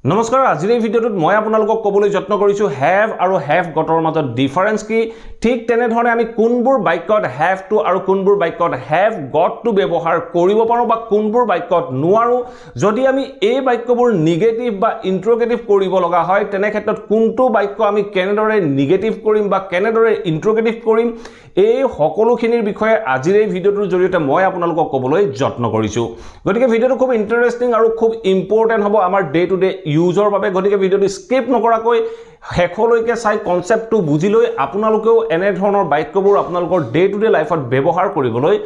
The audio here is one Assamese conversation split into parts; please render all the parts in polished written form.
নমস্কাৰ আজিৰ এই ভিডিঅ'টোত মই আপোনালোকক ক'বলৈ যত্ন কৰিছো হ্যাভ আৰু হ্যাভ গটৰ মাজত ডিফাৰেন্স কি ঠিক তেনে ধৰণে আমি কোনবোৰ বাক্যত হ্যাভ টু আৰু কোনবোৰ বাক্যত হ্যাভ গট টু ব্যৱহাৰ কৰিব পাৰো বা কোনবোৰ বাক্যত নোৱাৰো যদি আমি এই বাক্যবোৰ নিগেটিভ বা ইন্ট্ৰোগেটিভ কৰিব লগা হয় তেনে ক্ষেত্ৰত কোনটো বাক্য আমি কেনেদৰে নিগেটিভ কৰিম বা কেনেদৰে ইন্ট্ৰোগেটিভ কৰিম এই সকলোখিনিৰ বিষয়ে আজিৰ এই ভিডিঅ'টোৰ জৰিয়তে মই আপোনালোকক ক'বলৈ যত্ন কৰিছো গতিকে ভিডিঅ'টো খুব ইন্টাৰেষ্টিং আৰু খুব ইম্পৰ্টেন্ট হ'ব আমাৰ ডে টু ডে ইউজৰ বাবে গতিকে ভিডিঅ'টো স্কিপ নকৰাকৈ হেকলৈকে চাই কনসেপ্টটো বুজি লৈ আপোনালোকেও এনে ধৰণৰ বাক্যবোৰ আপোনালোকৰ ডে টু ডে লাইফত ব্যৱহাৰ কৰিবলৈ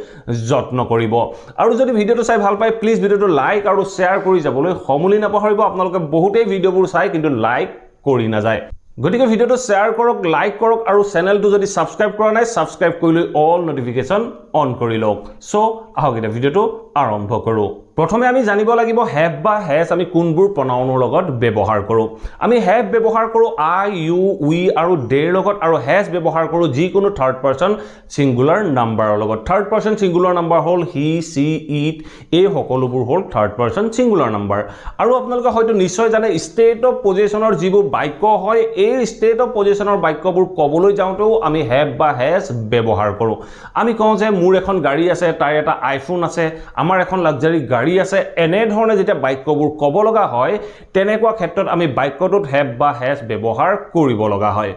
যত্ন কৰিব আৰু যদি ভিডিঅ'টো চাই ভাল পায় প্লিজ ভিডিঅ'টো লাইক আৰু শেয়াৰ কৰি যাবলৈ সমূলি নাপাহৰিব আপোনালোকে বহুতেই ভিডিঅ'বোৰ চাই কিন্তু লাইক কৰি না যায় গতিকে ভিডিঅ'টো শেয়াৰ কৰক লাইক কৰক আৰু চেনেলটো যদি সাবস্ক্ৰাইব কৰা নাই সাবস্ক্ৰাইব কৰি লৈ অল নোটিফিকেশন অন কৰি লওক সো আহক এটা ভিডিঅ'টো আৰম্ভ কৰো প্ৰথমে আমি জানিব লাগিব হ্যাভ বা হ্যাজ আমি কোনবোৰ প্ৰনাউনৰ লগত ব্যৱহাৰ কৰো আমি হ্যাভ ব্যৱহাৰ কৰো আই ইউ উই আৰু দেৰ লগত আৰু হ্যাজ ব্যৱহাৰ কৰো যিকোনো থাৰ্ড পাৰসন সিঙ্গুলাৰ নাম্বাৰৰ লগত third person singular number hall he she it এই সকলোবোৰ হল থাৰ্ড পাৰসন সিঙ্গুলাৰ নাম্বাৰ আৰু আপোনালোকে হয়তো নিশ্চয় জানে ষ্টেট অফ পজিশনৰ যিবোৰ বাক্য হয় এই ষ্টেট অফ পজিশনৰ বাক্যবোৰ কবলৈ যাওঁতেও আমি হ্যাভ বা হ্যাজ ব্যৱহাৰ কৰো আমি কওঁ যে মোৰ এখন গাড়ী আছে তাই এটা আইফোন আছে আমাৰ এখন লাক্সাৰি গাড়ী আছে এনে ধৰণে যেতিয়া বাক্যবোৰ ক'ব লগা হয় তেনেকুৱা ক্ষেত্ৰত আমি বাক্যটোত হ্যাভ বা হ্যাজ ব্যৱহাৰ কৰিব লগা হয়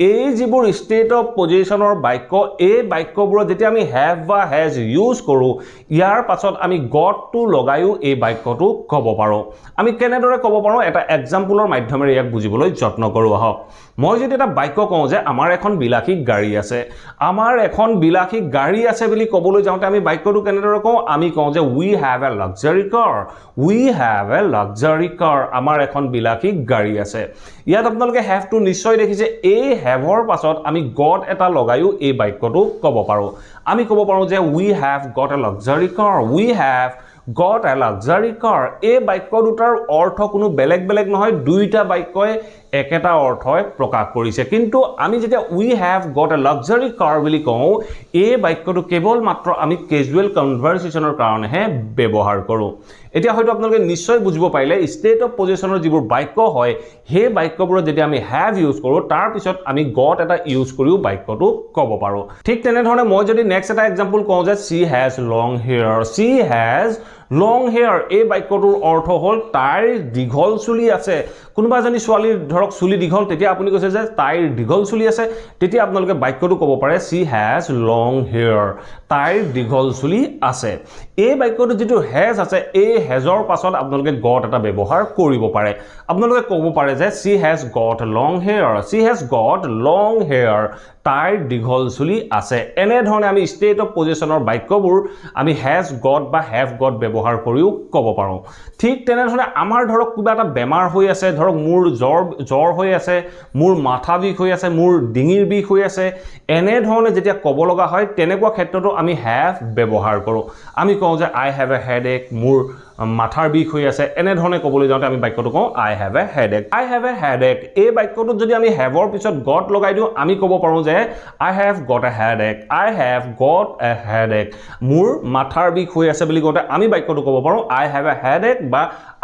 এই যিবোৰ ষ্টেট অফ পজিশনৰ বাক্য এই বাক্যবোৰ যেতিয়া আমি হ্যাভ বা হ্যাজ ইউজ কৰো ইয়াৰ পাছত আমি গট টু লগায়ও এই বাক্যটো ক'ব পাৰো আমি কেনেদৰে ক'ব পাৰো এটা এক্সাম্পলৰ মাধ্যমেৰে ইয়াক বুজিবলৈ যত্ন কৰো আহক মই যদি এটা বাক্য কওঁ যে আমাৰ এখন বিলাসী গাড়ী আছে আমাৰ এখন বিলাসী গাড়ী আছে বুলি ক'বলৈ যাওঁতে আমি বাক্যটো কেনেদৰে কওঁ আমি কওঁ যে we have a luxury car we have a luxury car আমাৰ এখন বিলাসী গাড়ী আছে ইয়াত আপোনালোকে হ্যাভ টু নিশ্চয় দেখিছে এই হ্যাভৰ পাছত আমি গট এটা লগায়ও এই বাক্যটো ক'ব পাৰো আমি ক'ব পাৰো যে we have got a luxury car we have got a luxury car এই বাক্য দুটাৰ অৰ্থ কোনো বেলেগ বেলেগ নহয় দুইটা বাক্যই একেটা অৰ্থই প্ৰকাশ কৰিছে কিন্তু আমি যেতিয়া উই হ্যাভ গট এ লাক্সাৰি কাৰ বুলি কওঁ এই বাক্যটো কেৱল মাত্ৰ আমি ক্যাজুৱেল কনভাৰসেচনৰ কাৰণেহে ব্যৱহাৰ কৰো এতিয়া হয়তো আপোনালোকে নিশ্চয় বুজিব পাৰিলে ষ্টেট অফ পজিশনৰ যিবোৰ বাক্য হয় সেই বাক্যবোৰত যেতিয়া আমি হ্যাভ ইউজ কৰো তাৰ পিছত আমি গট এটা ইউজ কৰিও বাক্যটো ক'ব পাৰো ঠিক তেনে ধৰণে মই যদি নেক্সট এটা এক্সাম্পল কওঁ যে she has long hair she has long hair এই বাক্যটোৰ অৰ্থ হল তাইৰ দীঘল চুলি আছে কোনোবা এজনী ছোৱালীৰ ধৰক চুলি দীঘল তেতিয়া আপুনি কৈছে যে তাইৰ দীঘল চুলি আছে তেতিয়া আপোনালোকে বাক্যটো ক'ব পাৰে she has long hair তাইৰ দীঘল চুলি আছে এই বাক্যটো যেটো has আছে এই hasৰ পাছত আপোনালোকে got এটা ব্যৱহাৰ কৰিব পাৰে আপোনালোকে ক'ব পাৰে যে she has got long hair she has got long hair তাইৰ দীঘল চুলি আছে এনে ধৰণে আমি ষ্টেট অফ পজিশনৰ বাক্যবোৰ আমি has got বা have got ব্যৱহাৰ কৰিও ক'ব পাৰো ঠিক তেনে ধৰণে আমাৰ ধৰক কিবা এটা বেমাৰ হৈ আছে ধৰক মোৰ জ্বৰ হৈ আছে মোৰ মাথা বিষ হৈ আছে মোৰ ডিঙিৰ বিষ হৈ আছে এনে ধৰণে যেতিয়া ক'ব লগা হয় তেনেকুৱা ক্ষেত্ৰতো আমি have ব্যৱহাৰ কৰো আমি কওঁ যে I have a headache মোৰ মাথাৰ বিষ হৈ আছে এনে ধৰণে ক'বলৈ যাওঁতে আমি বাক্যটো কওঁ I have a headache I have a headache এই বাক্যটো যদি আমি haveৰ পিছত got লগাই দিও আমি ক'ব পাৰো যে I have got a headache I have got a headache মোৰ মাথাৰ বিষ হৈ আছে বুলি কওঁতে আমি বাক্যটো ক'ব পাৰো I have a headache বা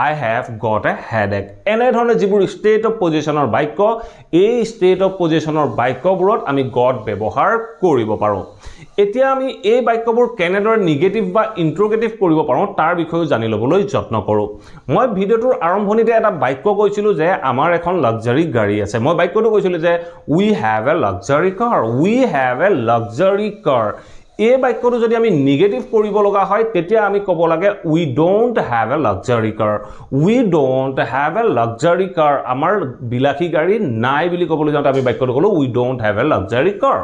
I have got a headache এনে ধৰণে যিবোৰ ষ্টেট অফ পজিশনৰ বাক্য এই ষ্টেট অফ পজিশনৰ বাক্যবোৰত আমি got ব্যৱহাৰ কৰিব পাৰো এতিয়া আমি এই বাক্যবোৰ কেনেদৰে নিগেটিভ বা ইন্ট্ৰোগেটিভ কৰিব পাৰো তাৰ বিষয়ে জানি লবলৈ যত্ন কৰো মই ভিডিঅটোৰ আৰম্ভণিতে এটা বাক্য কৈছিলো যে আমাৰ এখন লাক্সাৰি গাড়ী আছে মই বাক্যটো কৈছিলো যে we have a luxury car we have a luxury car এই বাক্যটো যদি আমি নিগেটিভ কৰিব লগা হয় তেতিয়া আমি ক'ব লাগে we don't have a luxury car we don't have a luxury car আমাৰ বিলাসী গাড়ী নাই বুলি ক'বলৈ যাওঁতে আমি বাক্যটো ক'লো we don't have a luxury car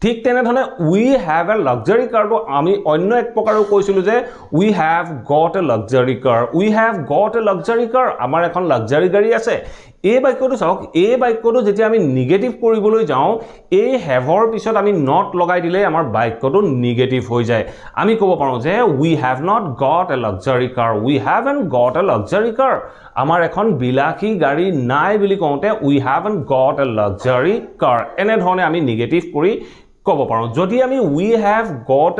ঠিক তেনে ধৰণে we have a luxury car তো আমি অন্য এক প্ৰকাৰৰ কৈছিলো যে we have got a luxury car we have got a luxury car আমাৰ এখন লাক্সাৰি গাড়ী আছে এই বাক্যটো চাওক এই বাক্যটো যেতিয়া আমি নিগেটিভ কৰিবলৈ যাওঁ এই হ্যাভৰ পিছত আমি not লগাই দিলে আমাৰ বাক্যটো নিগেটিভ হৈ যায় আমি ক'ব পাৰো যে we have not got a luxury car we haven't got a luxury car আমাৰ এখন বিলাসী গাড়ী নাই বুলি কওঁতে we haven't got a luxury car এনে ধৰণে আমি নিগেটিভ কৰি কব পাৰো যদি আমি we have got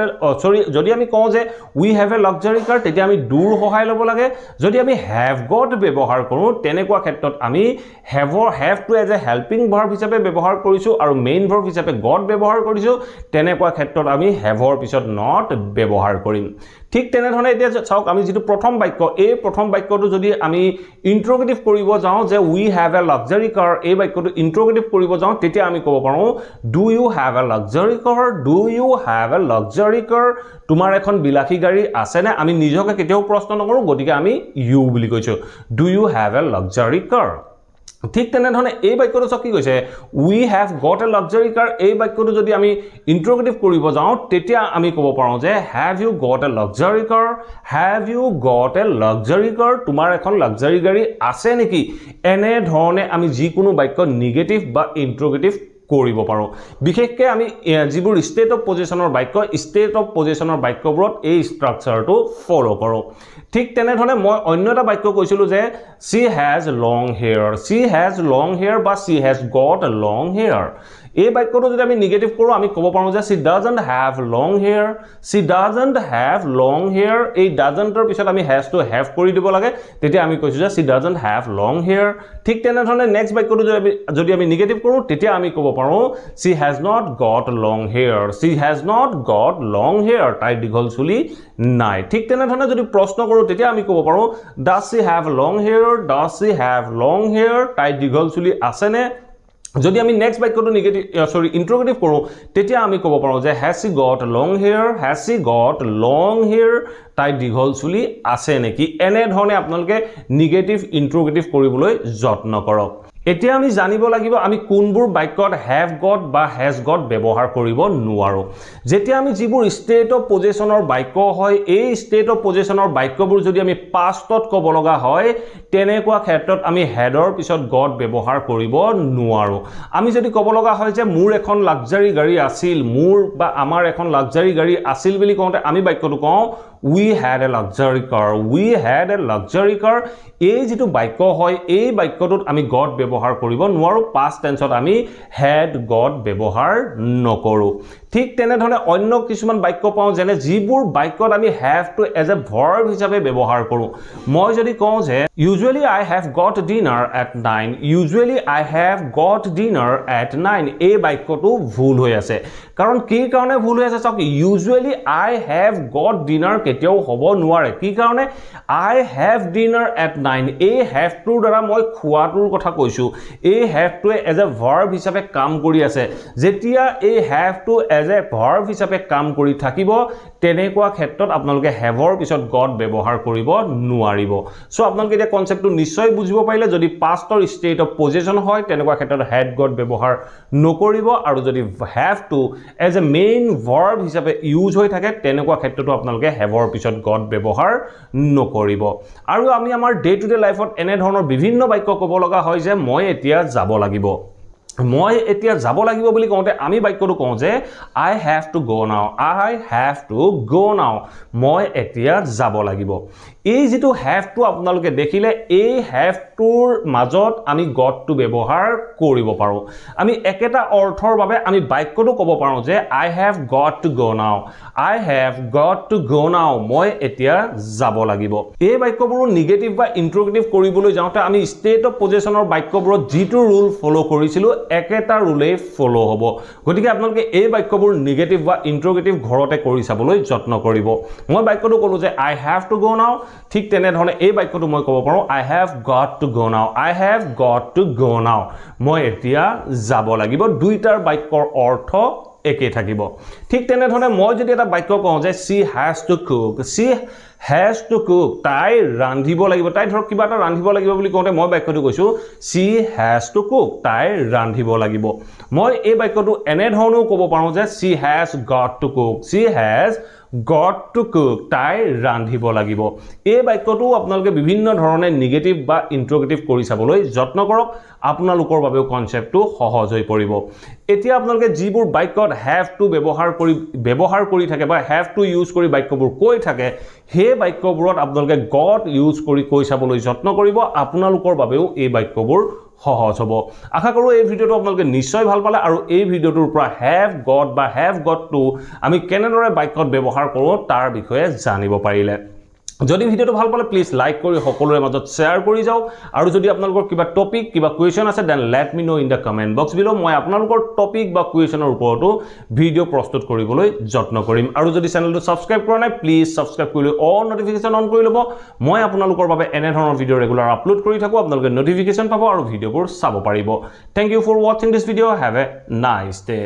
যদি আমি কওঁ যে we have a luxury car তেতিয়া আমি do সহায় লব লাগে যদি আমি have got ব্যৱহাৰ কৰো তেনেকুৱা ক্ষেত্ৰত আমি have to as a helping verb হিচাপে ব্যৱহাৰ কৰিছো আৰু main verb হিচাপে got ব্যৱহাৰ কৰিছো তেনেকুৱা ক্ষেত্ৰত আমি have ৰ পিছত not ব্যৱহাৰ কৰিম ঠিক তেনে ধৰণে এতিয়া চাওক আমি যেটো প্ৰথম বাক্য এই প্ৰথম বাক্যটো যদি আমি ইন্ট্ৰোগেটিভ কৰিব যাও যে we have a luxury car এই বাক্যটো ইন্ট্ৰোগেটিভ কৰিব যাও তেতিয়া আমি ক'ব পাৰো do you have a luxury car do you have a luxury car তোমাৰ এখন বিলাসী গাড়ী আছে নে আমি নিজকে কেতিয়াও প্ৰশ্ন নকৰো গতিকে আমি you বুলি কৈছো do you have a luxury car ঠিক তেনে ধৰণে এই বাক্যটো সক কি কৈছে we have got a luxury car এই বাক্যটো যদি আমি ইন্ট্ৰোগেটিভ কৰিব যাও তেতিয়া আমি ক'ব পাৰো যে have you got a luxury car have you got a luxury car তোমাৰ এখন লাক্সাৰি গাড়ী আছে নেকি এনে ধৰণে আমি যি কোনো বাক্য নেগেটিভ বা ইন্ট্ৰোগেটিভ কৰিব পাৰো বিশেষকৈ আমি যিবোৰ ষ্টেট অফ পজিশনৰ বাক্যবোৰত এই ষ্ট্ৰাকচাৰটো ফলো কৰো ঠিক তেনে ধৰণে মই অন্য এটা বাক্য কৈছিলো যে she has long hair বা she has got long hair এই বাক্যটো যদি আমি নেগেটিভ কৰো আমি ক'ব পাৰো যে she doesn't have long hair এই doesn't ৰ পিছত আমি has to have কৰি দিব লাগে তেতিয়া আমি কৈছো যে she doesn't have long hair ঠিক তেনে ধৰণে নেক্সট বাক্যটো যদি আমি নেগেটিভ কৰো তেতিয়া আমি ক'ব পাৰো she has not got long hair তাই দীঘল চুলি নাই ঠিক তেনে ধৰণে যদি প্ৰশ্ন কৰো তেতিয়া আমি ক'ব পাৰো does she have long hair তাই দীঘল চুলি আছে নে যদি আমি নেক্সট বাক্যটো নেগেটিভ ইন্ট্ৰোগেটিভ কৰো তেতিয়া আমি ক'ব পাৰো যে has she got long hair তাই দীঘল চুলি আছে নেকি এনে ধৰণে আপোনালোকে নেগেটিভ ইন্ট্ৰোগেটিভ কৰিবলৈ যত্ন কৰক এতিয়া আমি জানিব লাগিব আমি কোনবোৰ বাক্যত have got বা has got ব্যৱহাৰ কৰিব নোৱাৰো যেতিয়া আমি যিবোৰ ষ্টেট অফ পজিশনৰ বাক্য হয় এই ষ্টেট অফ পজিশনৰ বাক্যবোৰ যদি আমি পাষ্টত ক'ব লগা হয় তেনেকুৱা ক্ষেত্ৰত আমি had ৰ পিছত got ব্যৱহাৰ কৰিব নোৱাৰো আমি যদি ক'ব লগা হয় যে মোৰ এখন লাক্সাৰি গাড়ী আছিল মোৰ বা আমাৰ এখন লাক্সাৰি গাড়ী আছিল বুলি কওঁতে আমি বাক্যটো কওঁ we had a luxury car এই যেটো বাক্য হয় এই বাক্যটোত আমি got ব্যৱহাৰ কৰিব নোৱাৰো past tenseত আমি had got ব্যৱহাৰ নকৰো ঠিক তেনে ধৰণে অন্য কিছুমান বাক্য পাওঁ যেনে যিবোৰ বাক্যত আমি have to as a verb হিচাপে ব্যৱহাৰ কৰো মই যদি কওঁ যে usually I have got dinner at 9 এই বাক্যটো ভুল হৈ আছে কাৰণ কি কাৰণে ভুল হৈ আছে চাওক usually I have got dinner কেতিয়াও হ'ব নোৱাৰে কি কাৰণে I have dinner at 9 এই have to দ্বাৰা মই খোৱাটোৰ কথা কৈছো এই have to as a verb হিচাপে কাম কৰি আছে যেতিয়া এই have to as a verb হিচাপে কাম কৰি থাকিব তেনেকুৱা ক্ষেত্ৰত আপোনালোকে have ৰ পিছত got ব্যৱহাৰ কৰিব নোৱাৰিব সো আপোনালোকে এটা কনসেপ্টটো নিশ্চয় বুজিব পাৰিলে যদি পাষ্টৰ ষ্টেট অফ পজিশন হয় তেনেকুৱা ক্ষেত্ৰত had got ব্যৱহাৰ নকৰিব আৰু যদি have to as a main verb হিচাপে ইউজ হৈ থাকে তেনেকুৱা ক্ষেত্ৰটো আপোনালোকে have ৰ পিছত got ব্যৱহাৰ নকৰিব আৰু আমি আমাৰ ডে টু ডে লাইফত এনে ধৰণৰ বিভিন্ন বাক্য ক'ব লগা হয় যে মই এতিয়া যাব লাগিব বুলি কওঁতে আমি বাক্যটো কওঁ যে I have to go now মই এতিয়া যাব লাগিব এই যেটো have to আপোনালোকে দেখিলে এই have toৰ মাজত আমি got to ব্যৱহাৰ কৰিব পাৰো আমি একেটা অৰ্থৰ বাবে আমি বাক্যটো ক'ব পাৰো যে I have got to go now মই এতিয়া যাব লাগিব এই বাক্যবোৰ নেগেটিভ বা ইন্ট্ৰোগেটিভ কৰিবলৈ যাওঁতে আমি ষ্টেট অফ পজিশনৰ বাক্যবোৰত যেটো ৰুল ফলো কৰিছিলো একেটা ৰুলে ফলো হ'ব গতিকে আপোনালোকে এই বাক্যবোৰ নেগেটিভ বা ইন্ট্ৰোগেটিভ ঘৰতে কৰি চাবলৈ যত্ন কৰিব মই বাক্যটো ক'লো যে I have to go now ঠিক তেনে ধৰণে এই বাক্যটো মই ক'ব পাৰো I have got to go now মই এতিয়া যাব লাগিব দুইটাৰ বাক্যৰ অৰ্থ একে থাকিব ঠিক তেনে ধৰণে মই যদি এটা বাক্য কওঁ যে she has to cook তাই ৰান্ধিব লাগিব তাই ধৰক কিবা এটা ৰান্ধিব লাগিব বুলি কওঁতে মই বাক্যটো কৈছো she has to cook তাই ৰান্ধিব লাগিব মই এই বাক্যটো এনে ধৰণেও ক'ব পাৰো যে she has got to cook তাই ৰান্ধিব লাগিব এই বাক্যটো আপোনালোকে বিভিন্ন ধৰণে নেগেটিভ বা ইন্ট্ৰোগেটিভ কৰি চাবলৈ যত্ন কৰক আপোনালোকৰ বাবেও কনসেপ্টটো সহজ হৈ পৰিব এতিয়া আপোনালোকে যিবোৰ বাক্যত have to ব্যৱহাৰ কৰি থাকে বা have to ইউজ কৰি বাক্যবোৰ কৈ থাকে সেই এই বাক্যবোৰত আপোনালোকে গট ইউজ কৰি কৈ চাবলৈ যত্ন কৰিব আপোনালোকৰ বাবেও এই বাক্যবোৰ সহজ হ'ব আশা কৰো এই ভিডিওটো আপোনালোকে নিশ্চয় ভাল পালে আৰু এই ভিডিওটোৰ পৰা হ্যাভ গট বা হ্যাভ গট টু আমি কেনেদৰে বাক্যত ব্যৱহাৰ কৰোঁ তাৰ বিষয়ে জানিব পাৰিলে যদি ভিডিওটো ভাল পালে প্লিজ লাইক কৰি সকলোৰে মাজত শেয়াৰ কৰি যাওক আৰু যদি আপোনালোকৰ কিবা টপিক কিবা কোৱেশ্চন আছে then let me know in the comment box below মই আপোনালোকৰ টপিক বা কোৱেশ্চনৰ ওপৰতো ভিডিও প্ৰস্তুত কৰিবলৈ যত্ন কৰিম আৰু যদি চেনেলটো সাবস্ক্ৰাইব কৰা নাই প্লিজ সাবস্ক্ৰাইব কৰি অল নটিফিকেশন অন কৰি ল'ব মই আপোনালোকৰ বাবে এনে ধৰণৰ ভিডিও ৰেগুলাৰ আপলোড কৰি থাকো আপোনালোকে নটিফিকেশন পাব আৰু ভিডিওবোৰ চাব পাৰিব থ্যাংক ইউ ফৰ ওৱাচিং this video have a nice day